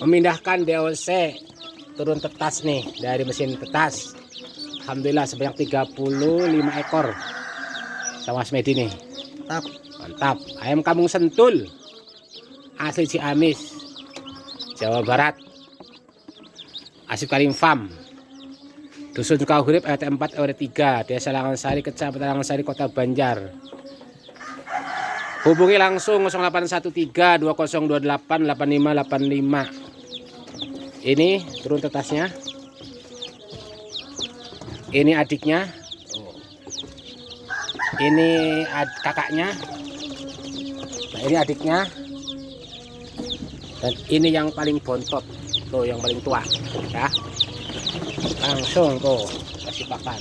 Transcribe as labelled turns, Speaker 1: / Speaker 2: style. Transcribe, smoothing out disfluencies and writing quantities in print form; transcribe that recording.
Speaker 1: Memindahkan DOC turun tetas nih dari mesin tetas. Alhamdulillah sebanyak 35 ekor sama Smedi nih.
Speaker 2: Mantap.
Speaker 1: Mantap. Ayam kampung Sentul asli Ciamis, Jawa Barat. Asief Kareem Farm, Dusun Sukahurip, RT 4 RW 3, Desa Langensari, Kecamatan Langensari, Kota Banjar. Hubungi langsung 0813 2028 8585. Ini turun tetasnya. Ini adiknya. Ini kakaknya. Nah, ini adiknya. Dan ini yang paling bontot. Tuh yang paling tua, ya. Langsung tuh kasih pakan.